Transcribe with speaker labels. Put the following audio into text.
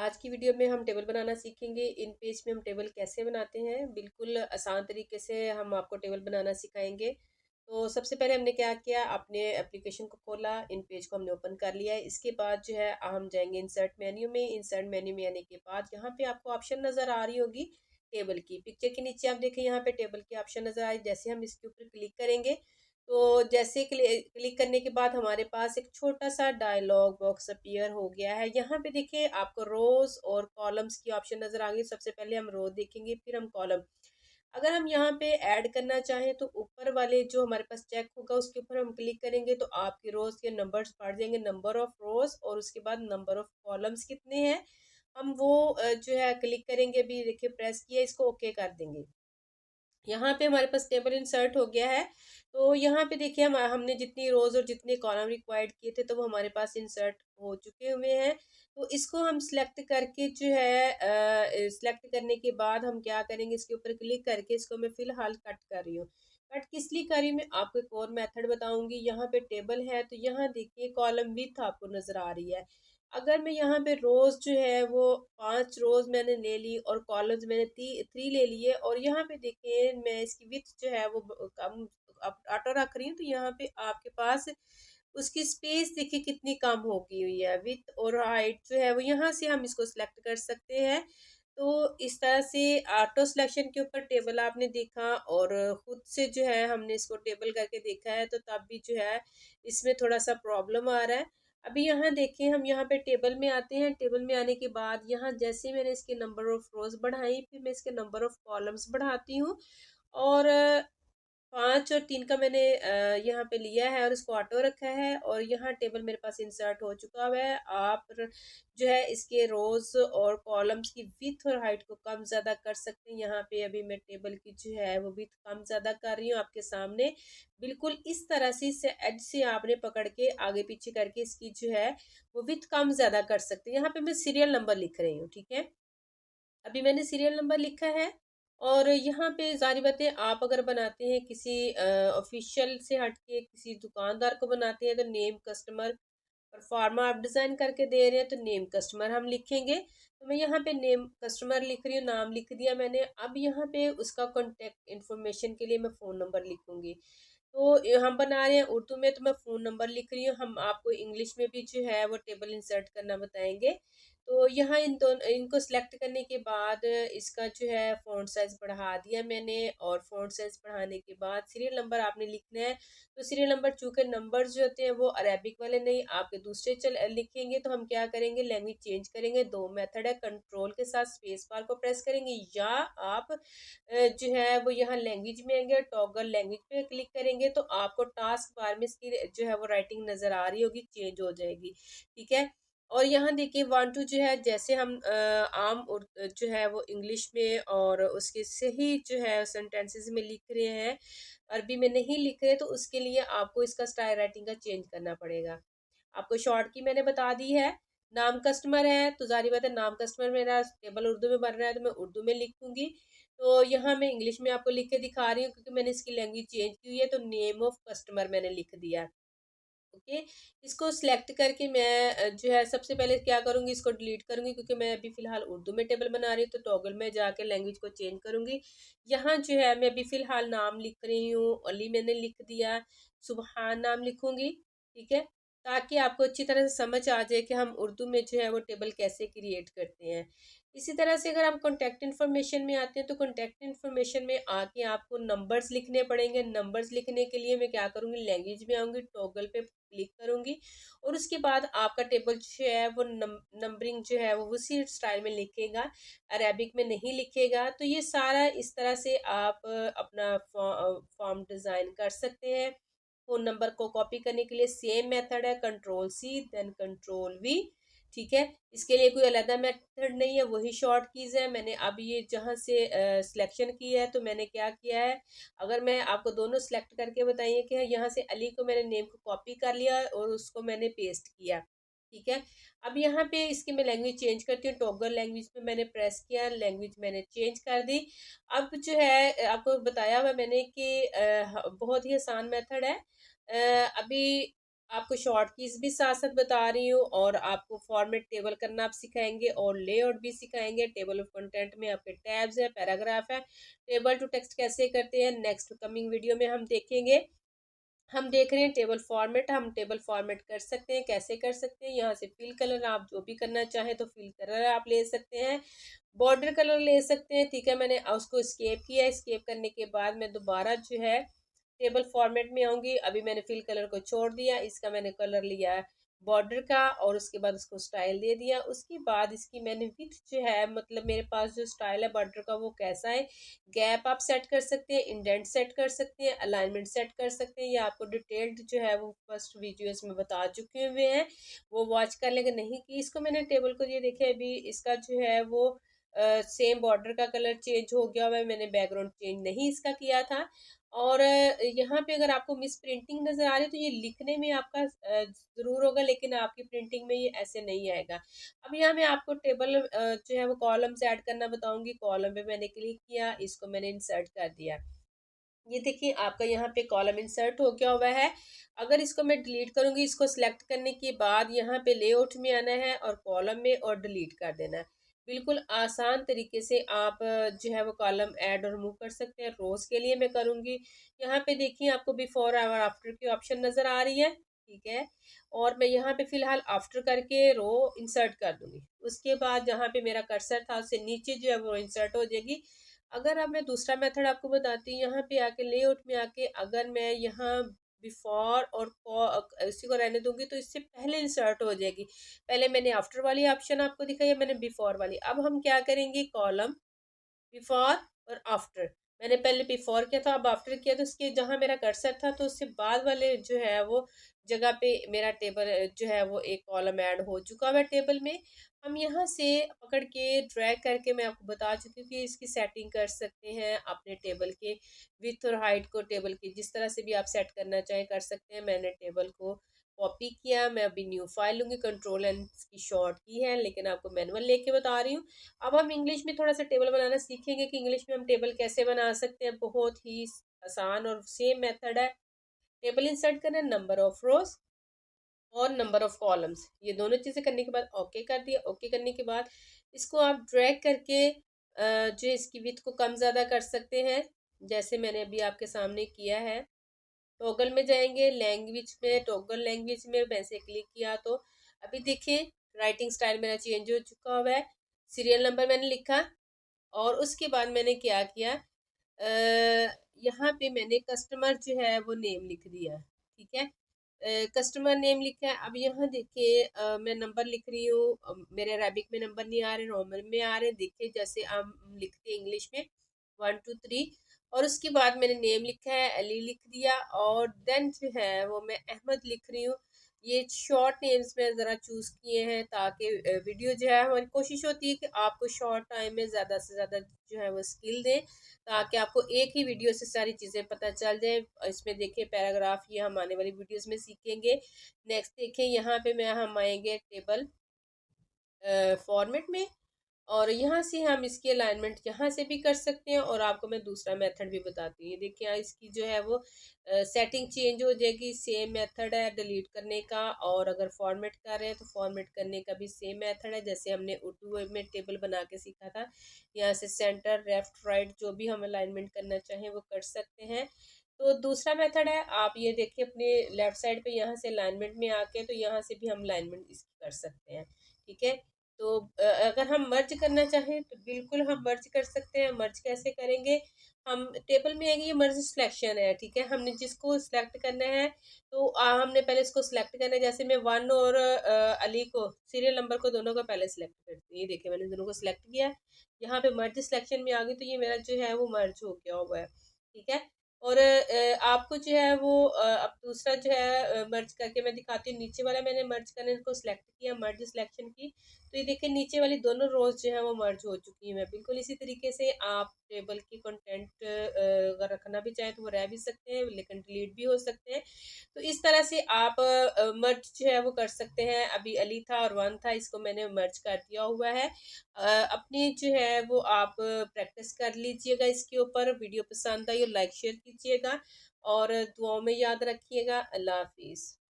Speaker 1: आज की वीडियो में हम टेबल बनाना सीखेंगे। इन पेज में हम टेबल कैसे बनाते हैं, बिल्कुल आसान तरीके से हम आपको टेबल बनाना सिखाएंगे। तो सबसे पहले हमने क्या किया, अपने एप्लीकेशन को खोला, इन पेज को हमने ओपन कर लिया है। इसके बाद जो है हम जाएंगे इंसर्ट मेन्यू में। इंसर्ट मेन्यू में आने के बाद यहाँ पे आपको ऑप्शन नज़र आ रही होगी टेबल की। पिक्चर के नीचे आप देखें, यहाँ पे टेबल की ऑप्शन नज़र आ रही है। जैसे हम इसके ऊपर क्लिक करेंगे तो जैसे क्लिक करने के बाद हमारे पास एक छोटा सा डायलॉग बॉक्स अपीयर हो गया है। यहाँ पे देखिए आपको रोज और कॉलम्स की ऑप्शन नजर आ गई। सबसे पहले हम रो देखेंगे, फिर हम कॉलम। अगर हम यहाँ पे ऐड करना चाहें तो ऊपर वाले जो हमारे पास चेक होगा उसके ऊपर हम क्लिक करेंगे तो आपके रोज के नंबर्स बढ़ जाएंगे, नंबर ऑफ रोज, और उसके बाद नंबर ऑफ कॉलम्स कितने हैं हम वो जो है क्लिक करेंगे। अभी देखिए प्रेस किया, इसको ओके कर देंगे। यहाँ पे हमारे पास टेबल इंसर्ट हो गया है। तो यहाँ पे देखिए हमने जितनी रोज और जितने कॉलम रिक्वायर्ड किए थे तो वो हमारे पास इंसर्ट हो चुके हुए हैं। तो इसको हम सिलेक्ट करके जो है सिलेक्ट करने के बाद हम क्या करेंगे, इसके ऊपर क्लिक करके इसको मैं फिलहाल कट कर रही हूँ। कट किस लिए कर रही हूँ, मैं आपको एक और मेथड बताऊंगी। यहाँ पे टेबल है तो यहाँ देखिए कॉलम विथ आपको नजर आ रही है। अगर मैं यहाँ पे रोज जो है वो 5 रोज मैंने ले ली और कॉलम्स मैंने 3 ले लिए, और यहाँ पे देखिए मैं इसकी विथ जो है वो कम ऑटो रख रही हूँ, तो यहाँ पे आपके पास उसकी स्पेस देखिए कितनी कम हो गई हुई है। विथ और हाइट जो है वो यहाँ से हम इसको सिलेक्ट कर सकते हैं। तो इस तरह से ऑटो सिलेक्शन के ऊपर टेबल आपने देखा, और खुद से जो है हमने इसको टेबल करके देखा है तो तब भी जो है इसमें थोड़ा सा प्रॉब्लम आ रहा है। अभी यहाँ देखें, हम यहाँ पे टेबल में आते हैं। टेबल में आने के बाद यहाँ जैसे मैंने इसके नंबर ऑफ रोज बढ़ाई, फिर मैं इसके नंबर ऑफ कॉलम्स बढ़ाती हूँ, और 5 और 3 का मैंने यहाँ पे लिया है और इसको ऑटो रखा है, और यहाँ टेबल मेरे पास इंसर्ट हो चुका हुआ है। आप जो है इसके रोज और कॉलम्स की विथ और हाइट को कम ज़्यादा कर सकते हैं। यहाँ पे अभी मैं टेबल की जो है वो विथ कम ज़्यादा कर रही हूँ आपके सामने। बिल्कुल इस तरह से इसे एज से आपने पकड़ के आगे पीछे करके इसकी जो है वो विथ कम ज़्यादा कर सकते हैं। यहाँ पे मैं सीरियल नंबर लिख रही हूँ, ठीक है। अभी मैंने सीरियल नंबर लिखा है। और यहाँ पे जारी बात है, आप अगर बनाते हैं किसी ऑफिशियल से हट के किसी दुकानदार को बनाते हैं तो नेम कस्टमर और फार्मा आप डिज़ाइन करके दे रहे हैं तो नेम कस्टमर हम लिखेंगे। तो मैं यहाँ पे नेम कस्टमर लिख रही हूँ, नाम लिख दिया मैंने। अब यहाँ पे उसका कॉन्टेक्ट इन्फॉर्मेशन के लिए मैं फ़ोन नंबर लिखूंगी। तो हम बना रहे हैं उर्दू में तो मैं फ़ोन नंबर लिख रही हूँ। हम आपको इंग्लिश में भी जो है वो टेबल इंसर्ट करना बताएंगे। तो यहाँ इन दोनों इनको सिलेक्ट करने के बाद इसका जो है फ़ॉन्ट साइज़ बढ़ा दिया मैंने, और फ़ॉन्ट साइज़ बढ़ाने के बाद सीरियल नंबर आपने लिखना है। तो सीरियल नंबर चूँकि नंबर्स जो होते हैं वो अरेबिक वाले नहीं, आपके दूसरे लिखेंगे, तो हम क्या करेंगे, लैंग्वेज चेंज करेंगे। 2 मेथड है, कंट्रोल के साथ स्पेस बार को प्रेस करेंगे, या आप जो है वो यहाँ लैंग्वेज में आएंगे, टॉगल लैंग्वेज पे क्लिक करेंगे तो आपको टास्क बार में इसकी जो है वो राइटिंग नज़र आ रही होगी, चेंज हो जाएगी, ठीक है। और यहाँ देखिए 1 2 जो है जैसे हम आम जो है वो इंग्लिश में और उसके सही जो है सेंटेंसेस में लिख रहे हैं, अरबी में नहीं लिख रहे, तो उसके लिए आपको इसका स्टाइल राइटिंग का चेंज करना पड़ेगा। आपको शॉर्ट की मैंने बता दी है। नाम कस्टमर है तो जारी बात है, नाम कस्टमर मेरा टेबल उर्दू में बन रहा है तो मैं उर्दू में लिखूंगी। तो यहाँ मैं इंग्लिश में आपको लिख के दिखा रही हूँ क्योंकि मैंने इसकी लैंग्वेज चेंज की हुई है। तो नेम ऑफ कस्टमर मैंने लिख दिया, ओके। इसको सिलेक्ट करके मैं जो है सबसे पहले क्या करूँगी, इसको डिलीट करूँगी क्योंकि मैं अभी फ़िलहाल उर्दू में टेबल बना रही हूँ। तो टॉगल में जाके लैंग्वेज को चेंज करूँगी। यहाँ जो है मैं अभी फ़िलहाल नाम लिख रही हूँ, अली मैंने लिख दिया, सुबहान नाम लिखूँगी, ठीक है, ताकि आपको अच्छी तरह से समझ आ जाए कि हम उर्दू में जो है वो टेबल कैसे क्रिएट करते हैं। इसी तरह से अगर हम कॉन्टैक्ट इन्फॉर्मेशन में आते हैं तो कॉन्टैक्ट इन्फॉर्मेशन में आके आपको नंबर्स लिखने पड़ेंगे। नंबर्स लिखने के लिए मैं क्या करूँगी, लैंग्वेज में आऊँगी, टॉगल पे क्लिक करूँगी, और उसके बाद आपका टेबल जो है वो नंबरिंग जो है वो उसी स्टाइल में लिखेगा, अरेबिक में नहीं लिखेगा। तो ये सारा इस तरह से आप अपना फॉर्म डिज़ाइन कर सकते हैं। फ़ोन नंबर को कॉपी करने के लिए सेम मेथड है, control C then control V, ठीक है। इसके लिए कोई अलग मेथड नहीं है, वही शॉर्ट कीज़ है। मैंने अब ये जहाँ से सिलेक्शन की है तो मैंने क्या किया है, अगर मैं आपको दोनों सिलेक्ट करके बताइए कि यहाँ से अली को मैंने नेम को कॉपी कर लिया और उसको मैंने पेस्ट किया, ठीक है। अब यहाँ पे इसकी मैं लैंग्वेज चेंज करती हूँ, टॉगल लैंग्वेज पे मैंने प्रेस किया, लैंग्वेज मैंने चेंज कर दी। अब जो है आपको बताया हुआ मैंने कि बहुत ही आसान मेथड है। अभी आपको शॉर्ट कीज भी साथ साथ बता रही हूँ, और आपको फॉर्मेट टेबल करना आप सिखाएंगे, और लेआउट भी सिखाएंगे। टेबल ऑफ कंटेंट में आपके टैब्स है, पैराग्राफ है, टेबल टू टेक्स्ट कैसे करते हैं नेक्स्ट कमिंग वीडियो में हम देखेंगे। हम देख रहे हैं टेबल फॉर्मेट, हम टेबल फॉर्मेट कर सकते हैं, कैसे कर सकते हैं। यहाँ से फिल कलर आप जो भी करना चाहें तो फिल कलर आप ले सकते हैं, बॉर्डर कलर ले सकते हैं। ठीक है, मैंने उसको स्केप किया, स्केप करने के बाद मैं दोबारा जो है टेबल फॉर्मेट में आऊँगी। अभी मैंने फिल कलर को छोड़ दिया, इसका मैंने कलर लिया बॉर्डर का, और उसके बाद उसको स्टाइल दे दिया। उसके बाद इसकी मैंने विथ जो है, मतलब मेरे पास जो स्टाइल है बॉर्डर का वो कैसा है, गैप आप सेट कर सकते हैं, इंडेंट सेट कर सकते हैं, अलाइनमेंट सेट कर सकते हैं। ये आपको डिटेल्ड जो है वो फर्स्ट वीडियोस में बता चुके हुए हैं, वो वॉच कर लेंगे। नहीं कि इसको मैंने टेबल को ये देखिए, अभी इसका जो है वो सेम बॉर्डर का कलर चेंज हो गया हुआ है, मैंने बैकग्राउंड चेंज नहीं इसका किया था। और यहाँ पे अगर आपको मिस प्रिंटिंग नज़र आ रही है तो ये लिखने में आपका ज़रूर होगा, लेकिन आपकी प्रिंटिंग में ये ऐसे नहीं आएगा। अब यहाँ मैं आपको टेबल जो है वो कॉलम्स ऐड करना बताऊंगी। कॉलम पे मैंने क्लिक किया, इसको मैंने इंसर्ट कर दिया। ये देखिए आपका यहाँ पे कॉलम इंसर्ट हो गया हुआ है। अगर इसको मैं डिलीट करूँगी, इसको सिलेक्ट करने के बाद यहाँ पे लेआउट में आना है और कॉलम में और डिलीट कर देना है। बिल्कुल आसान तरीके से आप जो है वो कॉलम ऐड और रिमूव कर सकते हैं। रोज के लिए मैं करूँगी। यहाँ पे देखिए आपको बिफोर और आफ्टर की ऑप्शन नज़र आ रही है, ठीक है। और मैं यहाँ पे फिलहाल आफ्टर करके रो इंसर्ट कर दूंगी। उसके बाद जहाँ पे मेरा कर्सर था उससे नीचे जो है वो इंसर्ट हो जाएगी। अगर अब मैं दूसरा मेथड आपको बताती हूँ, यहाँ पे आके लेआउट में आके अगर मैं यहाँ बिफोर और इसी को रहने दूंगी तो इससे पहले इंसर्ट हो जाएगी। पहले मैंने आफ्टर वाली ऑप्शन आपको दिखाई है, मैंने बिफोर वाली। अब हम क्या करेंगे, कॉलम बिफोर और आफ्टर। मैंने पहले बिफोर किया था, अब आफ्टर किया, तो उसके जहाँ मेरा कर्सर था तो उससे बाद वाले जो है वो जगह पे मेरा टेबल जो है वो एक कॉलम ऐड हो चुका है टेबल में। हम यहाँ से पकड़ के ड्रैग करके मैं आपको बता चुकी हूँ कि इसकी सेटिंग कर सकते हैं अपने टेबल के विथ और हाइट को। टेबल की जिस तरह से भी आप सेट करना चाहें कर सकते हैं। मैंने टेबल को कॉपी किया, मैं अभी न्यू फाइल लूँगी, कंट्रोल एंड की शॉर्ट की है, लेकिन आपको मैनुअल लेके बता रही हूँ। अब हम इंग्लिश में थोड़ा सा टेबल बनाना सीखेंगे कि इंग्लिश में हम टेबल कैसे बना सकते हैं। बहुत ही आसान और सेम मेथड है। टेबल इंसर्ट करना, नंबर ऑफ रोज और नंबर ऑफ कॉलम्स, ये दोनों चीज़ें करने के बाद ओके कर दिया। ओके करने के बाद इसको आप ड्रैग करके जो इसकी विड्थ को कम ज़्यादा कर सकते हैं, जैसे मैंने अभी आपके सामने किया है। टॉगल में जाएंगे, लैंग्वेज में, टॉगल लैंग्वेज में वैसे क्लिक किया तो अभी देखिए राइटिंग स्टाइल मेरा चेंज हो चुका हुआ है। सीरियल नंबर मैंने लिखा, और उसके बाद मैंने क्या किया, यहाँ पे मैंने कस्टमर जो है वो नेम लिख दिया, ठीक है। कस्टमर नेम लिखा है। अब यहाँ देखिए मैं नंबर लिख रही हूँ, मेरे अरेबिक में नंबर नहीं आ रहे, रोमन में आ रहे। देखिए जैसे हम लिखते हैं इंग्लिश में 1 2 3, और उसके बाद मैंने नेम लिखा है, अली लिख दिया, और देन जो है वो मैं अहमद लिख रही हूँ। ये शॉर्ट नेम्स में ज़रा चूज़ किए हैं ताकि वीडियो जो है, हमारी कोशिश होती है कि आपको शॉर्ट टाइम में ज़्यादा से ज़्यादा जो है वो स्किल दें, ताकि आपको एक ही वीडियो से सारी चीज़ें पता चल जाए। इसमें देखिए पैराग्राफ, ये हम आने वाली वीडियोस में सीखेंगे। नेक्स्ट देखिए यहाँ पे मैं हम आएंगे टेबल फॉर्मेट में, और यहाँ से हम इसकी अलाइनमेंट यहाँ से भी कर सकते हैं, और आपको मैं दूसरा मेथड भी बताती हूँ। ये देखिए यहाँ इसकी जो है वो सेटिंग चेंज हो जाएगी। सेम मेथड है डिलीट करने का, और अगर फॉर्मेट कर रहे हैं तो फॉर्मेट करने का भी सेम मेथड है, जैसे हमने उर्दू में टेबल बना के सीखा था। यहाँ से सेंटर, लेफ्ट, राइट जो भी हम अलाइनमेंट करना चाहें वो कर सकते हैं। तो दूसरा मेथड है, आप ये देखिए अपने लेफ्ट साइड पे यहाँ से अलाइनमेंट में आके तो यहाँ से भी हम अलाइनमेंट इसकी कर सकते हैं, ठीक है। तो अगर हम मर्ज करना चाहें तो बिल्कुल हम मर्ज कर सकते हैं। मर्ज कैसे करेंगे, हम टेबल में आएंगे, ये मर्ज सिलेक्शन है, ठीक है। हमने जिसको सिलेक्ट करना है तो हमने पहले इसको सिलेक्ट करना है। जैसे मैं 1 और अली को, सीरियल नंबर को, दोनों को पहले सिलेक्ट करती हूँ। ये देखिए मैंने दोनों को सिलेक्ट किया, यहाँ पे मर्ज सिलेक्शन में आ गई, तो ये मेरा जो है वो मर्ज हो गया हुआ है, ठीक है। और आपको जो है वो अब दूसरा जो है मर्ज करके मैं दिखाती हूँ। नीचे वाला मैंने मर्ज करने को सिलेक्ट किया, मर्ज सिलेक्शन की, तो ये देखिए नीचे वाली दोनों रोज जो है वो मर्ज हो चुकी है। बिल्कुल इसी तरीके से आप टेबल की कंटेंट अगर रखना भी चाहें तो वो रह भी सकते हैं, लेकिन डिलीट भी हो सकते हैं। तो इस तरह से आप मर्ज जो है वो कर सकते हैं। अभी अली था और 1 था, इसको मैंने मर्ज कर दिया हुआ है। अपनी जो है वो आप प्रैक्टिस कर लीजिएगा इसके ऊपर। वीडियो पसंद आई और लाइक शेयर कीजिएगा, और दुआओं में याद रखिएगा। अल्लाह हाफिज़।